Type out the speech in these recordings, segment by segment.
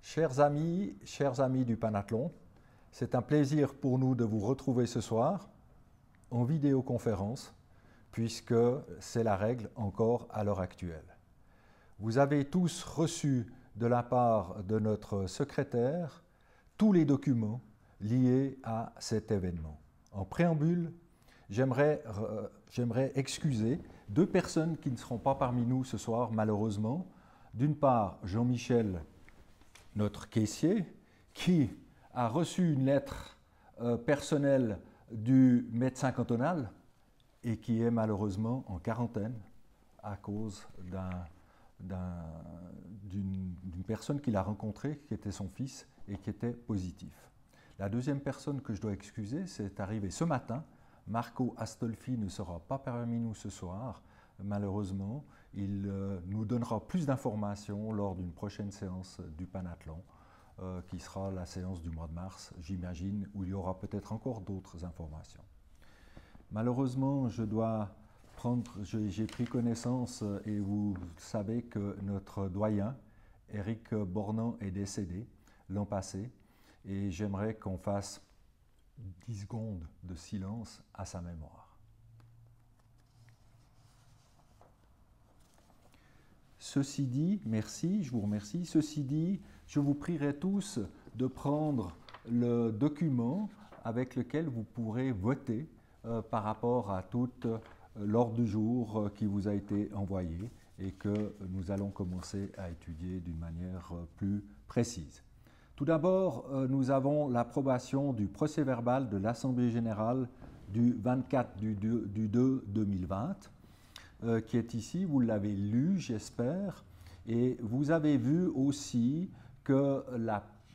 Chers amis du Panathlon, c'est un plaisir pour nous de vous retrouver ce soir en vidéoconférence, puisque c'est la règle encore à l'heure actuelle. Vous avez tous reçu de la part de notre secrétaire tous les documents liés à cet événement. En préambule, j'aimerais excuser deux personnes qui ne seront pas parmi nous ce soir, malheureusement. D'une part, Jean-Michel, notre caissier, qui a reçu une lettre personnelle du médecin cantonal et qui est malheureusement en quarantaine à cause d'une personne qu'il a rencontrée, qui était son fils et qui était positif. La deuxième personne que je dois excuser, c'est arrivé ce matin. Marco Astolfi ne sera pas parmi nous ce soir. Malheureusement, il nous donnera plus d'informations lors d'une prochaine séance du Panathlon, qui sera la séance du mois de mars, j'imagine, où il y aura peut-être encore d'autres informations. Malheureusement, j'ai pris connaissance, et vous savez que notre doyen, Éric Bornand, est décédé l'an passé, et j'aimerais qu'on fasse 10 secondes de silence à sa mémoire. Ceci dit, merci, je vous remercie. Ceci dit, je vous prierai tous de prendre le document avec lequel vous pourrez voter par rapport à tout l'ordre du jour qui vous a été envoyé et que nous allons commencer à étudier d'une manière plus précise. Tout d'abord, nous avons l'approbation du procès-verbal de l'Assemblée générale du 24 du 2 2020, qui est ici. Vous l'avez lu, j'espère, et vous avez vu aussi que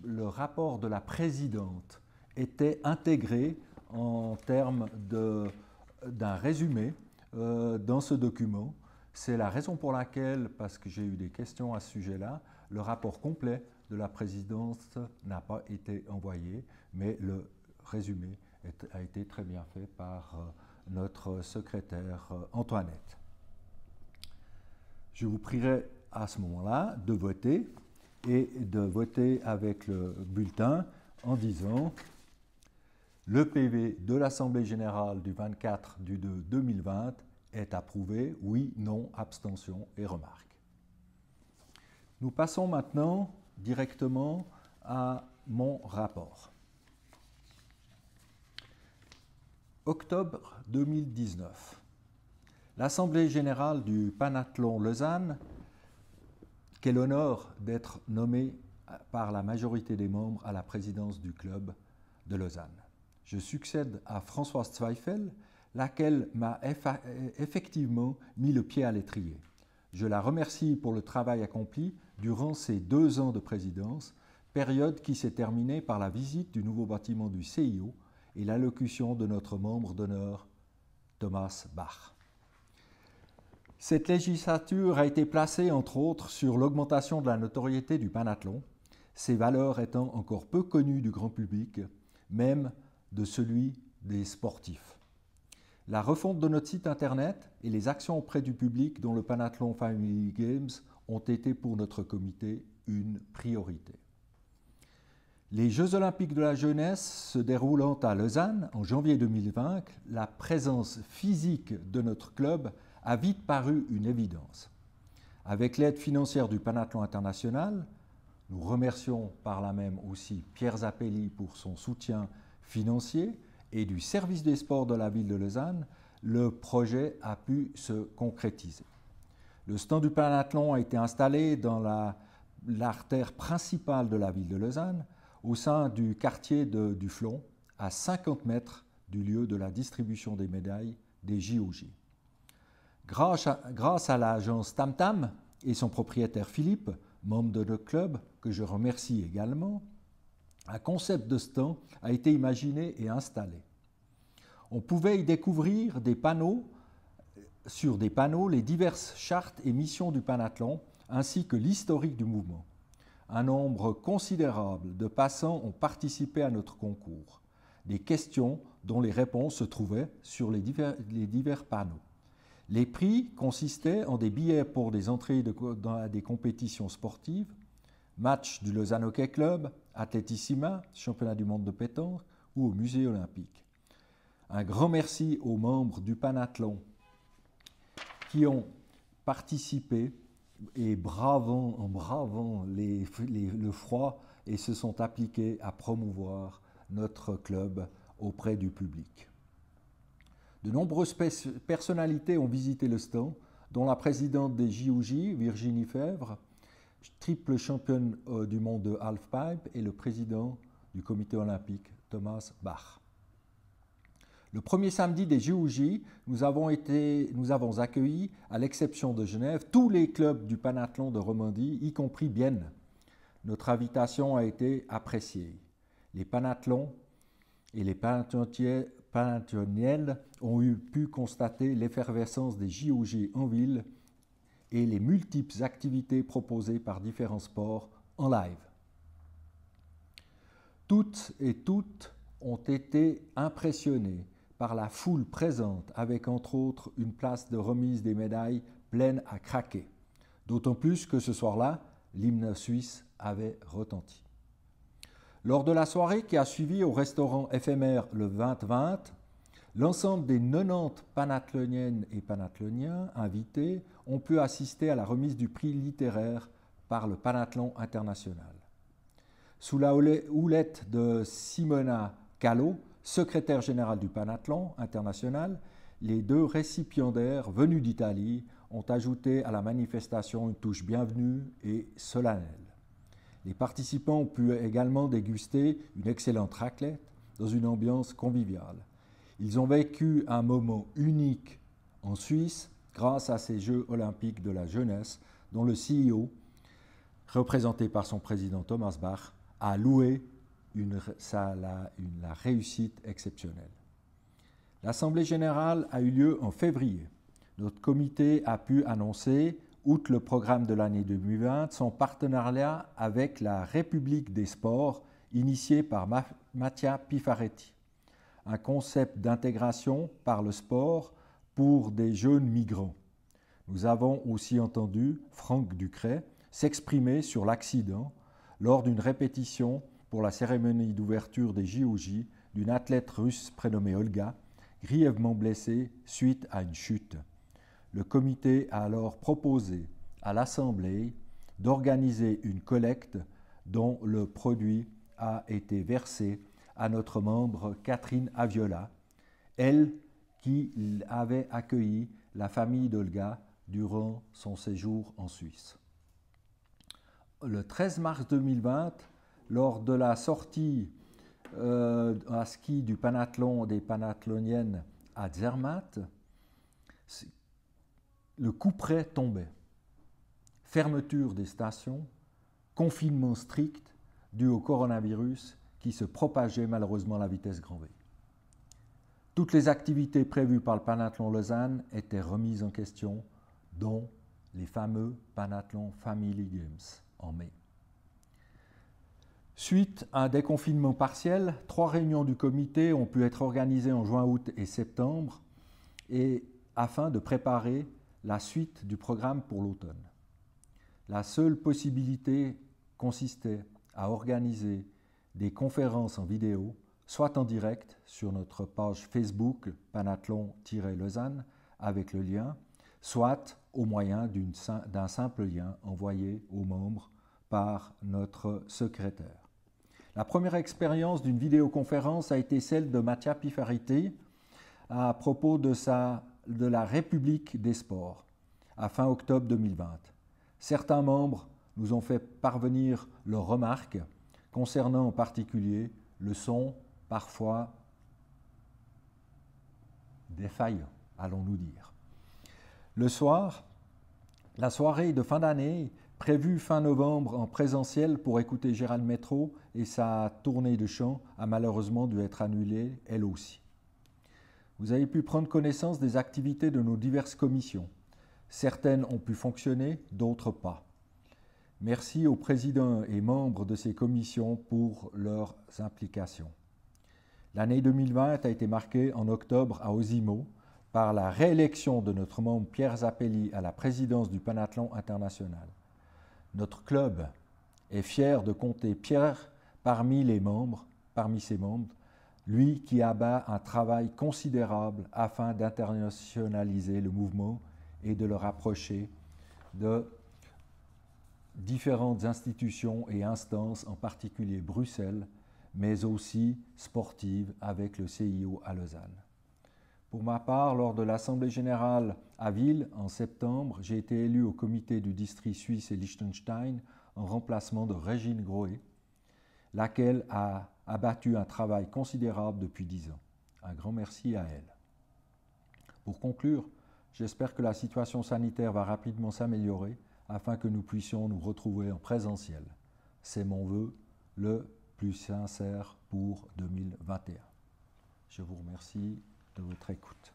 le rapport de la présidente était intégré en termes d'un résumé dans ce document. C'est la raison pour laquelle, parce que j'ai eu des questions à ce sujet-là, le rapport complet de la présidence n'a pas été envoyé, mais le résumé a été très bien fait par notre secrétaire Antoinette. Je vous prierai à ce moment-là de voter et de voter avec le bulletin en disant « Le PV de l'Assemblée générale du 24 du 2 2020 est approuvé, oui, non, abstention et remarque. » Nous passons maintenant directement à mon rapport. Octobre 2019. L'Assemblée générale du Panathlon Lausanne, quel honneur d'être nommé par la majorité des membres à la présidence du club de Lausanne. Je succède à Françoise Zweifel, laquelle m'a effectivement mis le pied à l'étrier. Je la remercie pour le travail accompli durant ces 2 ans de présidence, période qui s'est terminée par la visite du nouveau bâtiment du CIO et l'allocution de notre membre d'honneur, Thomas Bach. Cette législature a été placée, entre autres, sur l'augmentation de la notoriété du Panathlon, ses valeurs étant encore peu connues du grand public, même de celui des sportifs. La refonte de notre site internet et les actions auprès du public dont le Panathlon Family Games ont été pour notre comité une priorité. Les Jeux olympiques de la jeunesse se déroulant à Lausanne en janvier 2020, la présence physique de notre club a vite paru une évidence. Avec l'aide financière du Panathlon international, nous remercions par là même aussi Pierre Zappelli pour son soutien financier, et du service des sports de la ville de Lausanne, le projet a pu se concrétiser. Le stand du Panathlon a été installé dans l'artère principale de la ville de Lausanne, au sein du quartier du Flon, à 50 mètres du lieu de la distribution des médailles des JOJ. Grâce à l'agence Tam Tam et son propriétaire Philippe, membre de notre club, que je remercie également, un concept de stand a été imaginé et installé. On pouvait y découvrir sur des panneaux les diverses chartes et missions du Panathlon, ainsi que l'historique du mouvement. Un nombre considérable de passants ont participé à notre concours. Des questions dont les réponses se trouvaient sur les divers panneaux. Les prix consistaient en des billets pour des entrées dans des compétitions sportives, match du Lausanne Hockey Club, Athlétissima, championnat du monde de pétanque, ou au musée olympique. Un grand merci aux membres du Panathlon qui ont participé et en bravant le froid et se sont appliqués à promouvoir notre club auprès du public. De nombreuses personnalités ont visité le stand, dont la présidente des JOJ, Virginie Fèvre, triple championne du monde de halfpipe, et le président du comité olympique, Thomas Bach. Le premier samedi des JOJ, nous avons accueilli, à l'exception de Genève, tous les clubs du Panathlon de Romandie, y compris Bienne. Notre invitation a été appréciée. Les Panathlons et les Panathloniennes ont pu constater l'effervescence des JOJ en ville et les multiples activités proposées par différents sports en live. Toutes et toutes ont été impressionnées par la foule présente, avec entre autres une place de remise des médailles pleine à craquer. D'autant plus que ce soir-là, l'hymne suisse avait retenti. Lors de la soirée qui a suivi au restaurant éphémère le 20-20, l'ensemble des 90 panathloniennes et panathloniens invités ont pu assister à la remise du prix littéraire par le Panathlon international. Sous la houlette de Simona Callot, secrétaire générale du Panathlon international, les deux récipiendaires venus d'Italie ont ajouté à la manifestation une touche bienvenue et solennelle. Les participants ont pu également déguster une excellente raclette dans une ambiance conviviale. Ils ont vécu un moment unique en Suisse grâce à ces Jeux olympiques de la jeunesse dont le CEO, représenté par son président Thomas Bach, a loué la réussite exceptionnelle. L'Assemblée générale a eu lieu en février. Notre comité a pu annoncer, outre le programme de l'année 2020, son partenariat avec la République des sports, initié par Mattia Pifaretti, un concept d'intégration par le sport pour des jeunes migrants. Nous avons aussi entendu Franck Ducret s'exprimer sur l'accident lors d'une répétition pour la cérémonie d'ouverture des JOJ d'une athlète russe prénommée Olga, grièvement blessée suite à une chute. Le comité a alors proposé à l'Assemblée d'organiser une collecte dont le produit a été versé à notre membre Catherine Aviola, elle qui avait accueilli la famille d'Olga durant son séjour en Suisse. Le 13 mars 2020, lors de la sortie à ski du Panathlon des Panathloniennes à Zermatt, le couperet tombait. Fermeture des stations, confinement strict dû au coronavirus qui se propageait malheureusement à la vitesse grand V. Toutes les activités prévues par le Panathlon Lausanne étaient remises en question, dont les fameux Panathlon Family Games en mai. Suite à un déconfinement partiel, 3 réunions du comité ont pu être organisées en juin, août et septembre afin de préparer la suite du programme pour l'automne. La seule possibilité consistait à organiser des conférences en vidéo, soit en direct sur notre page Facebook Panathlon-Lausanne avec le lien, soit au moyen d'un simple lien envoyé aux membres par notre secrétaire. La première expérience d'une vidéoconférence a été celle de Mattia Pifaretti à propos de la République des sports, à fin octobre 2020. Certains membres nous ont fait parvenir leurs remarques concernant en particulier le son parfois défaillant, allons-nous dire. Le soir, la soirée de fin d'année, prévue fin novembre en présentiel pour écouter Gérald Métro et sa tournée de chant, a malheureusement dû être annulée, elle aussi. Vous avez pu prendre connaissance des activités de nos diverses commissions. Certaines ont pu fonctionner, d'autres pas. Merci aux présidents et membres de ces commissions pour leurs implications. L'année 2020 a été marquée en octobre à Osimo par la réélection de notre membre Pierre Zappelli à la présidence du Panathlon international. Notre club est fier de compter Pierre parmi ses membres, lui qui abat un travail considérable afin d'internationaliser le mouvement et de le rapprocher de différentes institutions et instances, en particulier Bruxelles, mais aussi sportives avec le CIO à Lausanne. Pour ma part, lors de l'Assemblée générale à Ville en septembre, j'ai été élu au comité du district suisse et Liechtenstein en remplacement de Régine Grohe, laquelle a abattu un travail considérable depuis 10 ans. Un grand merci à elle. Pour conclure, j'espère que la situation sanitaire va rapidement s'améliorer afin que nous puissions nous retrouver en présentiel. C'est mon vœu le plus sincère pour 2021. Je vous remercie de votre écoute.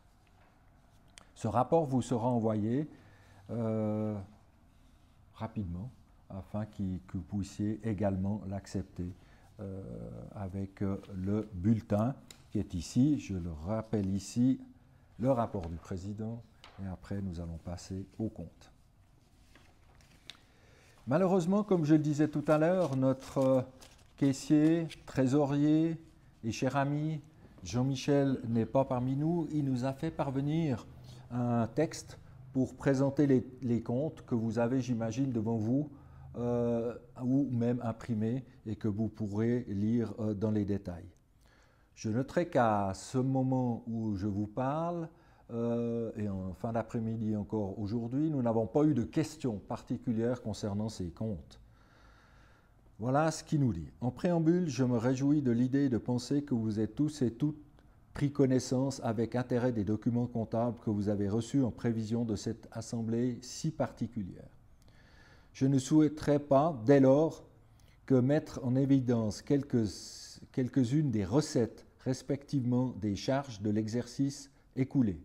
Ce rapport vous sera envoyé rapidement afin que vous puissiez également l'accepter avec le bulletin qui est ici. Je le rappelle ici, le rapport du président, et après nous allons passer au compte. Malheureusement, comme je le disais tout à l'heure, notre caissier, trésorier et cher ami Jean-Michel n'est pas parmi nous. Il nous a fait parvenir un texte pour présenter les comptes que vous avez, j'imagine, devant vous ou même imprimés et que vous pourrez lire dans les détails. Je noterai qu'à ce moment où je vous parle, et en fin d'après-midi encore aujourd'hui, nous n'avons pas eu de questions particulières concernant ces comptes. Voilà ce qu'il nous dit. En préambule, je me réjouis de l'idée de penser que vous êtes tous et toutes pris connaissance avec intérêt des documents comptables que vous avez reçus en prévision de cette assemblée si particulière. Je ne souhaiterais pas, dès lors, que mettre en évidence quelques-unes des recettes, respectivement des charges de l'exercice écoulé.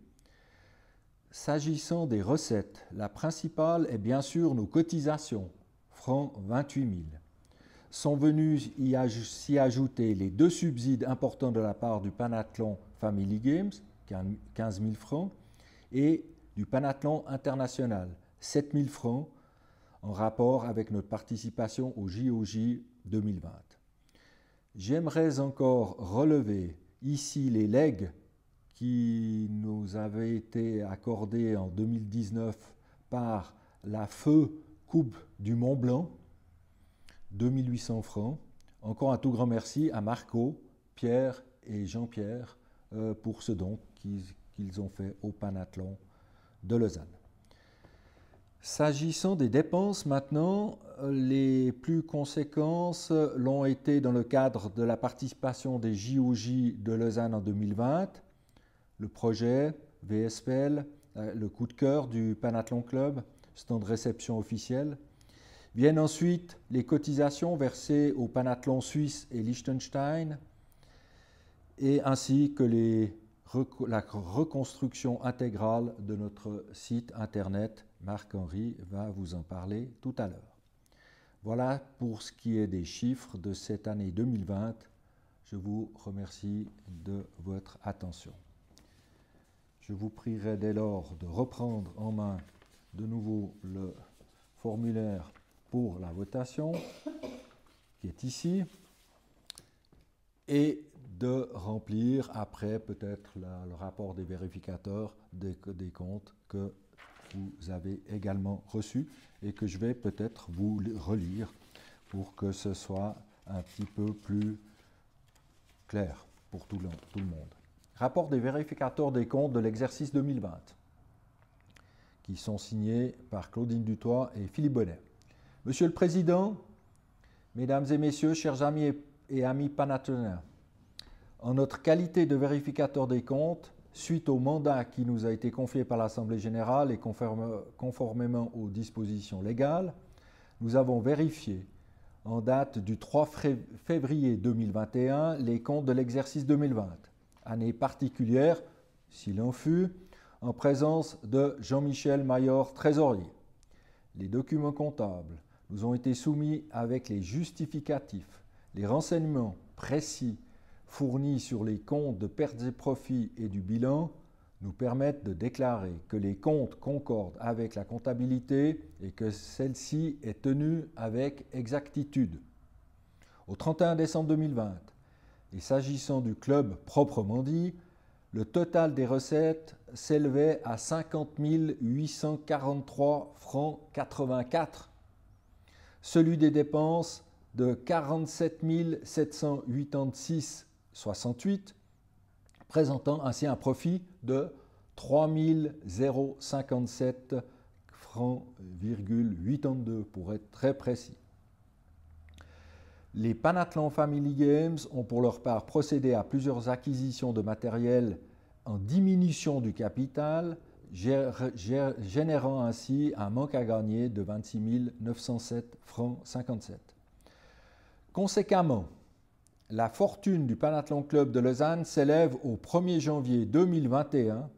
S'agissant des recettes, la principale est bien sûr nos cotisations, francs 28 000. Sont venus s'y ajouter les 2 subsides importants de la part du Panathlon Family Games, 15 000 francs, et du Panathlon International, 7 000 francs, en rapport avec notre participation au JOJ 2020. J'aimerais encore relever ici les legs qui nous avaient été accordés en 2019 par la Feu Coupe du Mont Blanc, 2800 francs. Encore un tout grand merci à Marco, Pierre et Jean-Pierre pour ce don qu'ils ont fait au Panathlon de Lausanne. S'agissant des dépenses maintenant, les plus conséquentes l'ont été dans le cadre de la participation des JOJ de Lausanne en 2020, le projet VSPL, le coup de cœur du Panathlon Club, stand de réception officielle. Viennent ensuite les cotisations versées au Panathlon suisse et Liechtenstein, et ainsi que la reconstruction intégrale de notre site internet. Marc-Henri va vous en parler tout à l'heure. Voilà pour ce qui est des chiffres de cette année 2020. Je vous remercie de votre attention. Je vous prierai dès lors de reprendre en main de nouveau le formulaire pour la votation qui est ici et de remplir après peut-être le rapport des vérificateurs des comptes que vous avez également reçu et que je vais peut-être vous relire pour que ce soit un petit peu plus clair pour tout le monde. Rapport des vérificateurs des comptes de l'exercice 2020 qui sont signés par Claudine Dutoit et Philippe Bonnet. Monsieur le Président, Mesdames et Messieurs, chers amis et amis panathloniens, en notre qualité de vérificateur des comptes, suite au mandat qui nous a été confié par l'Assemblée générale et conformément aux dispositions légales, nous avons vérifié en date du 3 février 2021 les comptes de l'exercice 2020, année particulière, s'il en fut, en présence de Jean-Michel Mayor, trésorier. Les documents comptables nous ont été soumis avec les justificatifs, les renseignements précis fournis sur les comptes de pertes et profits et du bilan nous permettent de déclarer que les comptes concordent avec la comptabilité et que celle-ci est tenue avec exactitude. Au 31 décembre 2020, et s'agissant du club proprement dit, le total des recettes s'élevait à 50 843 francs 84, celui des dépenses de 47 786,68, présentant ainsi un profit de 3 057 francs 82 pour être très précis. Les Panathlon Family Games ont pour leur part procédé à plusieurs acquisitions de matériel en diminution du capital, générant ainsi un manque à gagner de 26 907 francs 57. Conséquemment, la fortune du Panathlon Club de Lausanne s'élève au 1er janvier 2021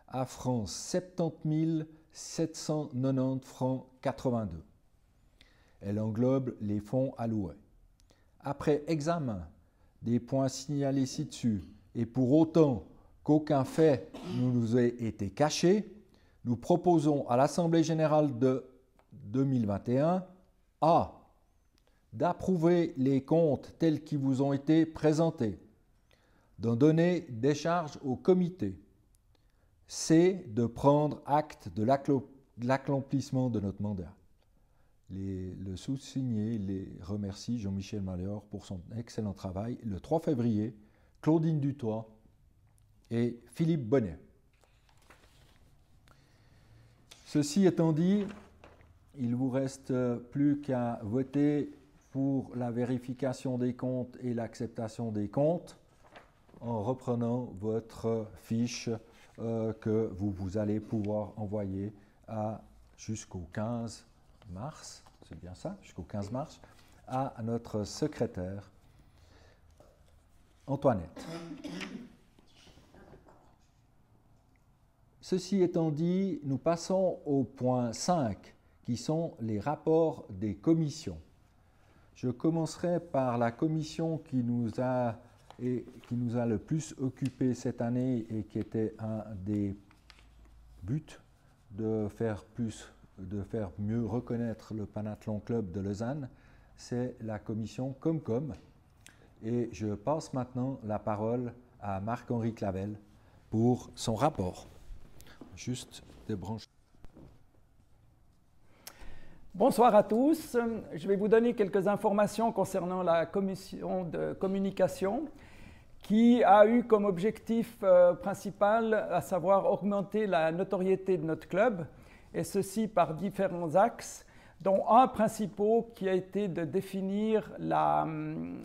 à francs 70 790 francs 82. Elle englobe les fonds alloués. Après examen des points signalés ci-dessus, et pour autant qu'aucun fait ne nous ait été caché, nous proposons à l'Assemblée générale de 2021 a. D'approuver les comptes tels qu'ils vous ont été présentés, d'en donner décharge au comité, c. de prendre acte de l'accomplissement de notre mandat. Le sous-signé les remercie Jean-Michel Malheur pour son excellent travail le 3 février, Claudine Dutoit et Philippe Bonnet. Ceci étant dit, il ne vous reste plus qu'à voter pour la vérification des comptes et l'acceptation des comptes en reprenant votre fiche que vous allez pouvoir envoyer jusqu'au 15 mars, c'est bien ça, jusqu'au 15 mars, à notre secrétaire Antoinette. Ceci étant dit, nous passons au point 5, qui sont les rapports des commissions. Je commencerai par la commission qui nous a le plus occupé cette année et qui était un des buts de faire mieux reconnaître le Panathlon Club de Lausanne, c'est la commission Comcom. Et je passe maintenant la parole à Marc-Henri Clavel pour son rapport. Juste des branches. Bonsoir à tous. Je vais vous donner quelques informations concernant la commission de communication qui a eu comme objectif principal, à savoir augmenter la notoriété de notre club, et ceci par différents axes, dont un principal qui a été de définir le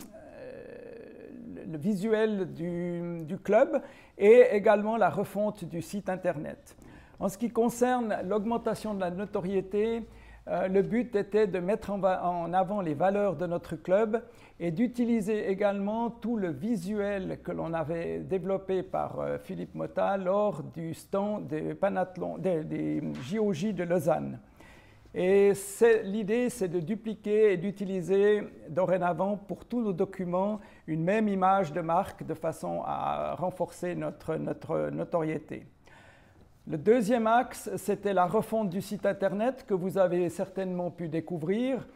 visuel du club et également la refonte du site internet. En ce qui concerne l'augmentation de la notoriété, le but était de mettre en avant les valeurs de notre club et d'utiliser également tout le visuel que l'on avait développé par Philippe Motta lors du stand des JOJ de Lausanne. Et l'idée, c'est de dupliquer et d'utiliser dorénavant pour tous nos documents une même image de marque de façon à renforcer notre notoriété. Le deuxième axe, c'était la refonte du site internet que vous avez certainement pu découvrir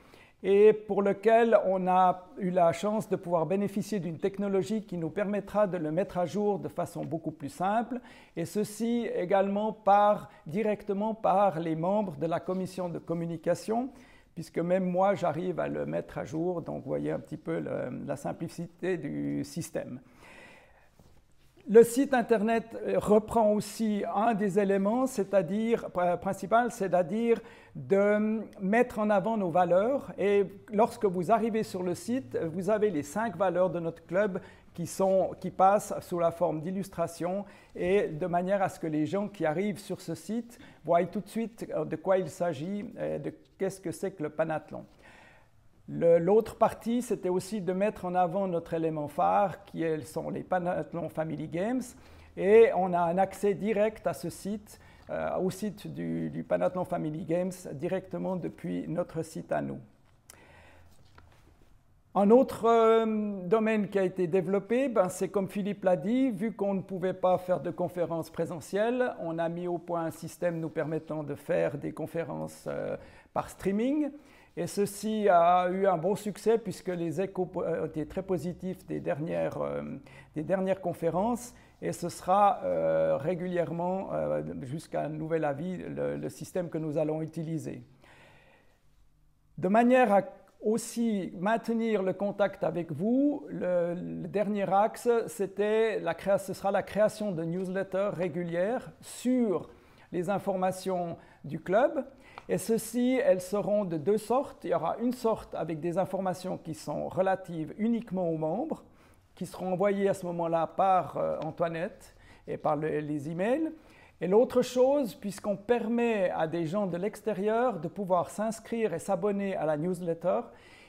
et pour lequel on a eu la chance de pouvoir bénéficier d'une technologie qui nous permettra de le mettre à jour de façon beaucoup plus simple et ceci également directement par les membres de la commission de communication puisque même moi j'arrive à le mettre à jour, donc vous voyez un petit peu la simplicité du système. Le site internet reprend aussi un des éléments principal, c'est-à-dire de mettre en avant nos valeurs. Et lorsque vous arrivez sur le site, vous avez les 5 valeurs de notre club qui passent sous la forme d'illustration et de manière à ce que les gens qui arrivent sur ce site voient tout de suite de quoi il s'agit, de qu'est-ce que c'est que le Panathlon. L'autre partie, c'était aussi de mettre en avant notre élément phare, qui sont les Panathlon Family Games. Et on a un accès direct à ce site, au site du Panathlon Family Games, directement depuis notre site à nous. Un autre domaine qui a été développé, c'est comme Philippe l'a dit, vu qu'on ne pouvait pas faire de conférences présentielles, on a mis au point un système nous permettant de faire des conférences par streaming. Et ceci a eu un bon succès puisque les échos ont été très positifs des dernières conférences. Et ce sera régulièrement, jusqu'à un nouvel avis, le système que nous allons utiliser. De manière à aussi maintenir le contact avec vous, le dernier axe, ce sera la création de newsletters régulières sur les informations du club. Et ceci, elles seront de deux sortes. Il y aura une sorte avec des informations qui sont relatives uniquement aux membres, qui seront envoyées à ce moment-là par Antoinette et par les emails. Et l'autre chose, puisqu'on permet à des gens de l'extérieur de pouvoir s'inscrire et s'abonner à la newsletter,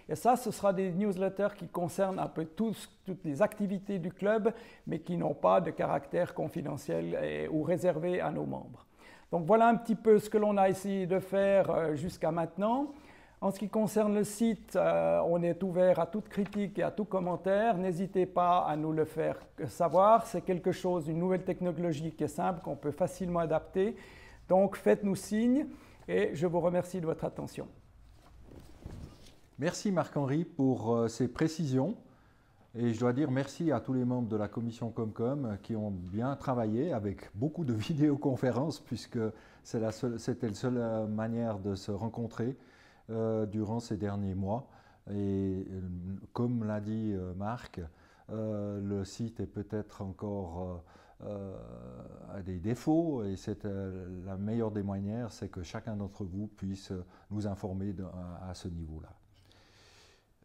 et ça, ce sera des newsletters qui concernent un peu toutes les activités du club, mais qui n'ont pas de caractère confidentiel ou réservé à nos membres. Donc voilà un petit peu ce que l'on a essayé de faire jusqu'à maintenant. En ce qui concerne le site, on est ouvert à toute critique et à tout commentaire. N'hésitez pas à nous le faire savoir. C'est quelque chose, une nouvelle technologie qui est simple, qu'on peut facilement adapter. Donc faites-nous signe et je vous remercie de votre attention. Merci Marc-Henri pour ces précisions. Et je dois dire merci à tous les membres de la commission Comcom qui ont bien travaillé avec beaucoup de vidéoconférences puisque c'était la seule manière de se rencontrer durant ces derniers mois. Et comme l'a dit Marc, le site est peut-être encore à des défauts et la meilleure des manières, c'est que chacun d'entre vous puisse nous informer à ce niveau-là.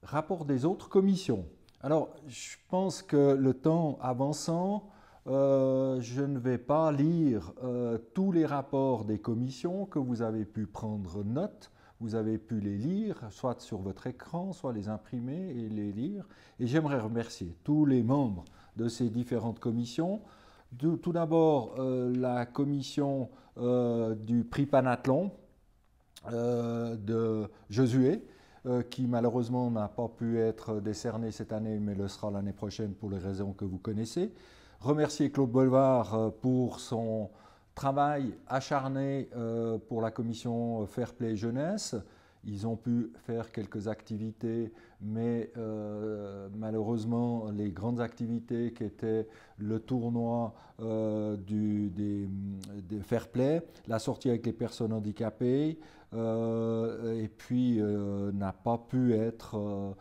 Rapport des autres commissions. Alors, je pense que le temps avançant, je ne vais pas lire tous les rapports des commissions que vous avez pu prendre note. Vous avez pu les lire, soit sur votre écran, soit les imprimer et les lire. Et j'aimerais remercier tous les membres de ces différentes commissions. Tout d'abord, la commission du prix Panathlon de Josué, qui malheureusement n'a pas pu être décerné cette année, mais le sera l'année prochaine pour les raisons que vous connaissez. Remercier Claude Bolvar pour son travail acharné pour la commission Fair Play Jeunesse. Ils ont pu faire quelques activités, mais malheureusement, les grandes activités qui étaient le tournoi des Fair Play, la sortie avec les personnes handicapées, et puis n'a pas pu être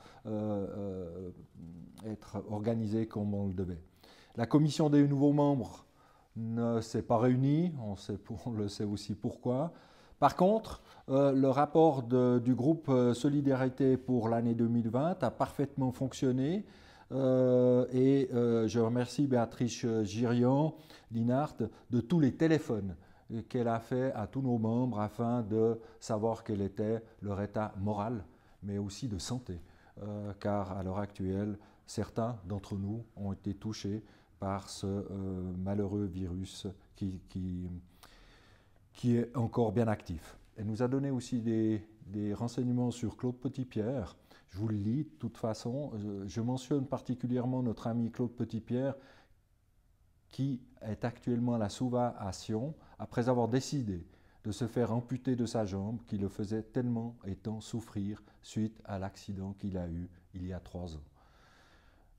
organisée comme on le devait. La commission des nouveaux membres ne s'est pas réunie, on le sait aussi pourquoi. Par contre, le rapport du groupe Solidarité pour l'année 2020 a parfaitement fonctionné et je remercie Béatrice Girion-Linhart de tous les téléphones qu'elle a fait à tous nos membres afin de savoir quel était leur état moral, mais aussi de santé, car à l'heure actuelle, certains d'entre nous ont été touchés par ce malheureux virus qui est encore bien actif. Elle nous a donné aussi des renseignements sur Claude Petitpierre. Je vous le lis de toute façon. Je mentionne particulièrement notre ami Claude Petitpierre qui est actuellement à la Souva à Sion après avoir décidé de se faire amputer de sa jambe qui le faisait tellement et tant souffrir suite à l'accident qu'il a eu il y a 3 ans.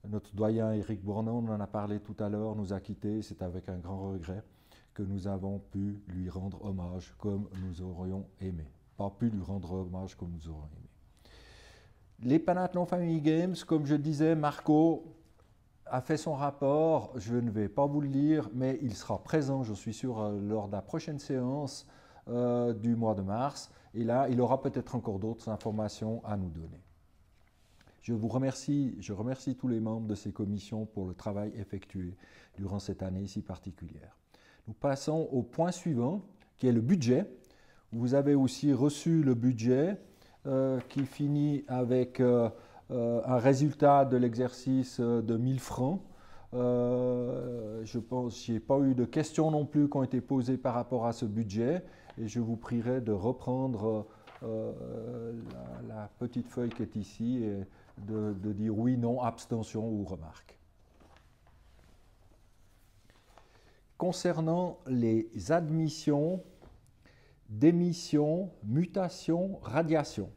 Notre doyen Éric Bournon, on en a parlé tout à l'heure, nous a quittés. C'est avec un grand regret que nous avons pu lui rendre hommage comme nous aurions aimé. Pas pu lui rendre hommage comme nous aurions aimé. Les Panathlon Family Games, comme je disais, Marco a fait son rapport. Je ne vais pas vous le lire, mais il sera présent, je suis sûr, lors de la prochaine séance du mois de mars. Et là, il aura peut-être encore d'autres informations à nous donner. Je remercie tous les membres de ces commissions pour le travail effectué durant cette année si particulière. Nous passons au point suivant, qui est le budget. Vous avez aussi reçu le budget qui finit avec un résultat de l'exercice de 1000 francs. Je pense qu'il n'y a pas eu de questions non plus qui ont été posées par rapport à ce budget. Et je vous prierai de reprendre la petite feuille qui est ici et de dire oui, non, abstention ou remarque. Concernant les admissions, démissions, mutations, radiations,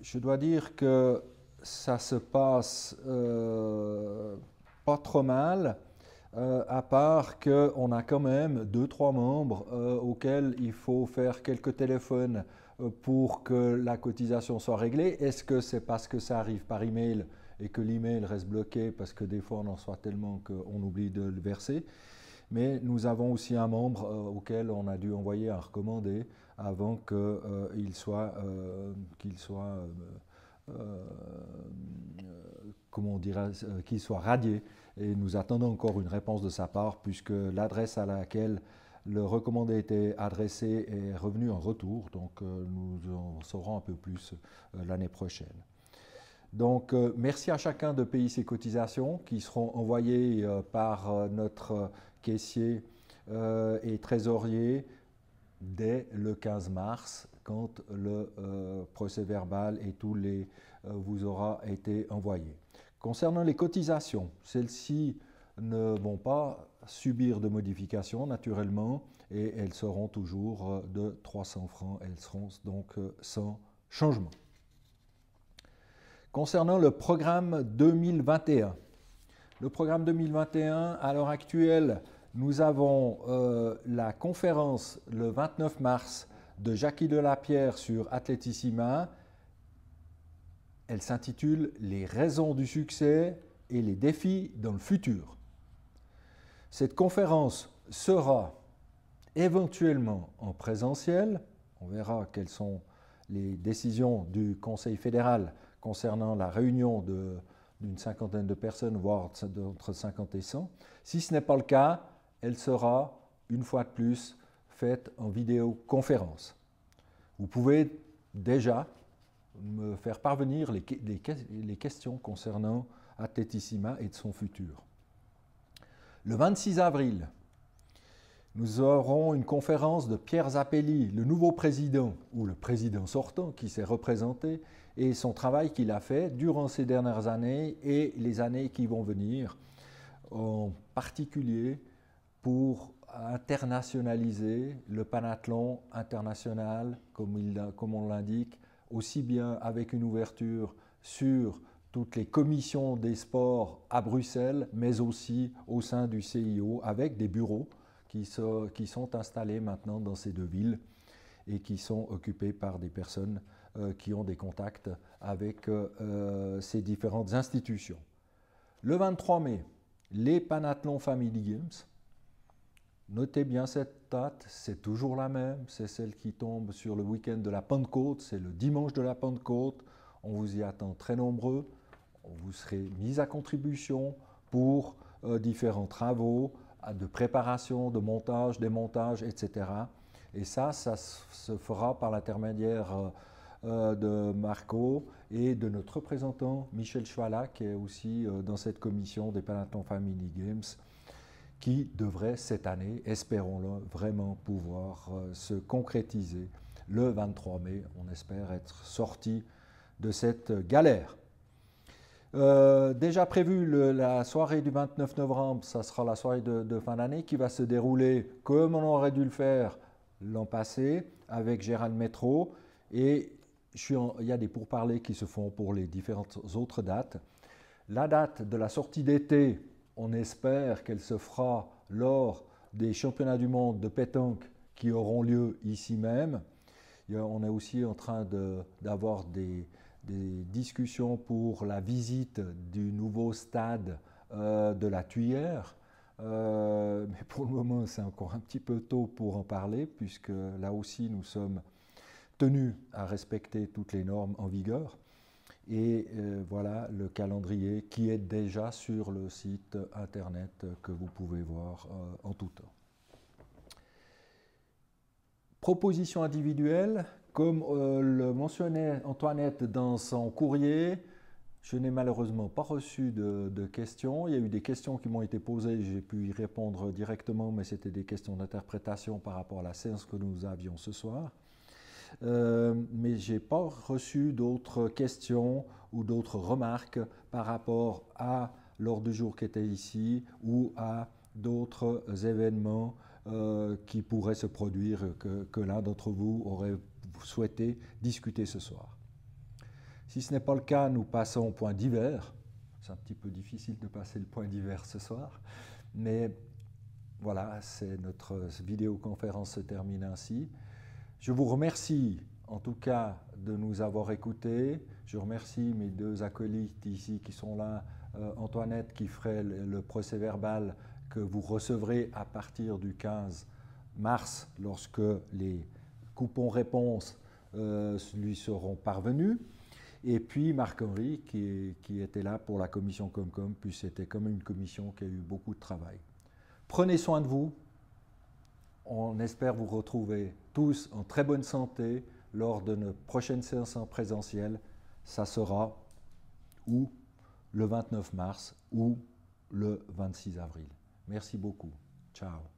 je dois dire que ça se passe pas trop mal, à part qu'on a quand même 2-3 membres auxquels il faut faire quelques téléphones pour que la cotisation soit réglée. Est-ce que c'est parce que ça arrive par email et que l'email reste bloqué parce que des fois on en reçoit tellement qu'on oublie de le verser? Mais nous avons aussi un membre auquel on a dû envoyer un recommandé avant qu'il soit, qu'il soit radié. Et nous attendons encore une réponse de sa part puisque l'adresse à laquelle le recommandé était adressé est revenue en retour. Donc nous en saurons un peu plus l'année prochaine. Donc merci à chacun de payer ses cotisations qui seront envoyées par notre caissier et trésorier dès le 15 mars quand le procès-verbal et tous les vous aura été envoyé. Concernant les cotisations, celles-ci ne vont pas subir de modifications naturellement et elles seront toujours de 300 francs. Elles seront donc sans changement. Concernant le programme 2021, le programme 2021, à l'heure actuelle, nous avons la conférence le 29 mars de Jackie Delapierre sur Athletissima. Elle s'intitule « Les raisons du succès et les défis dans le futur ». Cette conférence sera éventuellement en présentiel. On verra quelles sont les décisions du Conseil fédéral concernant la réunion d'une cinquantaine de personnes, voire entre 50 et 100. Si ce n'est pas le cas, elle sera, une fois de plus, faite en vidéoconférence. Vous pouvez déjà me faire parvenir les questions concernant Athletissima et de son futur. Le 26 avril, nous aurons une conférence de Pierre Zappelli, le nouveau président, ou le président sortant qui s'est représenté, et son travail qu'il a fait durant ces dernières années et les années qui vont venir, en particulier pour internationaliser le panathlon international, comme on l'indique, aussi bien avec une ouverture sur toutes les commissions des sports à Bruxelles, mais aussi au sein du CIO, avec des bureaux qui sont installés maintenant dans ces deux villes et qui sont occupés par des personnes qui ont des contacts avec ces différentes institutions. Le 23 mai, les Panathlon Family Games. Notez bien cette date, c'est toujours la même, c'est celle qui tombe sur le week-end de la Pentecôte, c'est le dimanche de la Pentecôte. On vous y attend très nombreux, vous serez mis à contribution pour différents travaux de préparation, de montage, démontage, etc. Et ça se fera par l'intermédiaire de Marco et de notre représentant Michel Chouala, qui est aussi dans cette commission des Panathlon Family Games, qui devrait cette année, espérons-le, vraiment pouvoir se concrétiser le 23 mai. On espère être sorti de cette galère. Déjà prévu la soirée du 29 novembre, ça sera la soirée de fin d'année qui va se dérouler comme on aurait dû le faire l'an passé avec Gérald Métro. Et il y a des pourparlers qui se font pour les différentes autres dates. La date de la sortie d'été, on espère qu'elle se fera lors des championnats du monde de pétanque qui auront lieu ici même. On est aussi en train d'avoir des discussions pour la visite du nouveau stade de la Tuyère. Mais pour le moment, c'est encore un petit peu tôt pour en parler, puisque là aussi, nous sommes tenus à respecter toutes les normes en vigueur. Et voilà le calendrier qui est déjà sur le site internet que vous pouvez voir en tout temps. Proposition individuelle, comme le mentionnait Antoinette dans son courrier, je n'ai malheureusement pas reçu de questions. Il y a eu des questions qui m'ont été posées, j'ai pu y répondre directement, mais c'était des questions d'interprétation par rapport à la séance que nous avions ce soir. mais je n'ai pas reçu d'autres questions ou d'autres remarques par rapport à l'ordre du jour qui était ici ou à d'autres événements qui pourraient se produire que l'un d'entre vous aurait souhaité discuter ce soir. Si ce n'est pas le cas, nous passons au point divers. C'est un petit peu difficile de passer le point divers ce soir, mais voilà, notre vidéoconférence se termine ainsi. Je vous remercie en tout cas de nous avoir écoutés. Je remercie mes deux acolytes ici qui sont là, Antoinette qui ferait le procès-verbal que vous recevrez à partir du 15 mars lorsque les coupons réponses lui seront parvenus. Et puis Marc-Henri qui était là pour la commission Comcom, puis c'était comme une commission qui a eu beaucoup de travail. Prenez soin de vous. On espère vous retrouver tous en très bonne santé lors de notre prochaine séance en présentiel. Ça sera ou le 29 mars ou le 26 avril. Merci beaucoup. Ciao.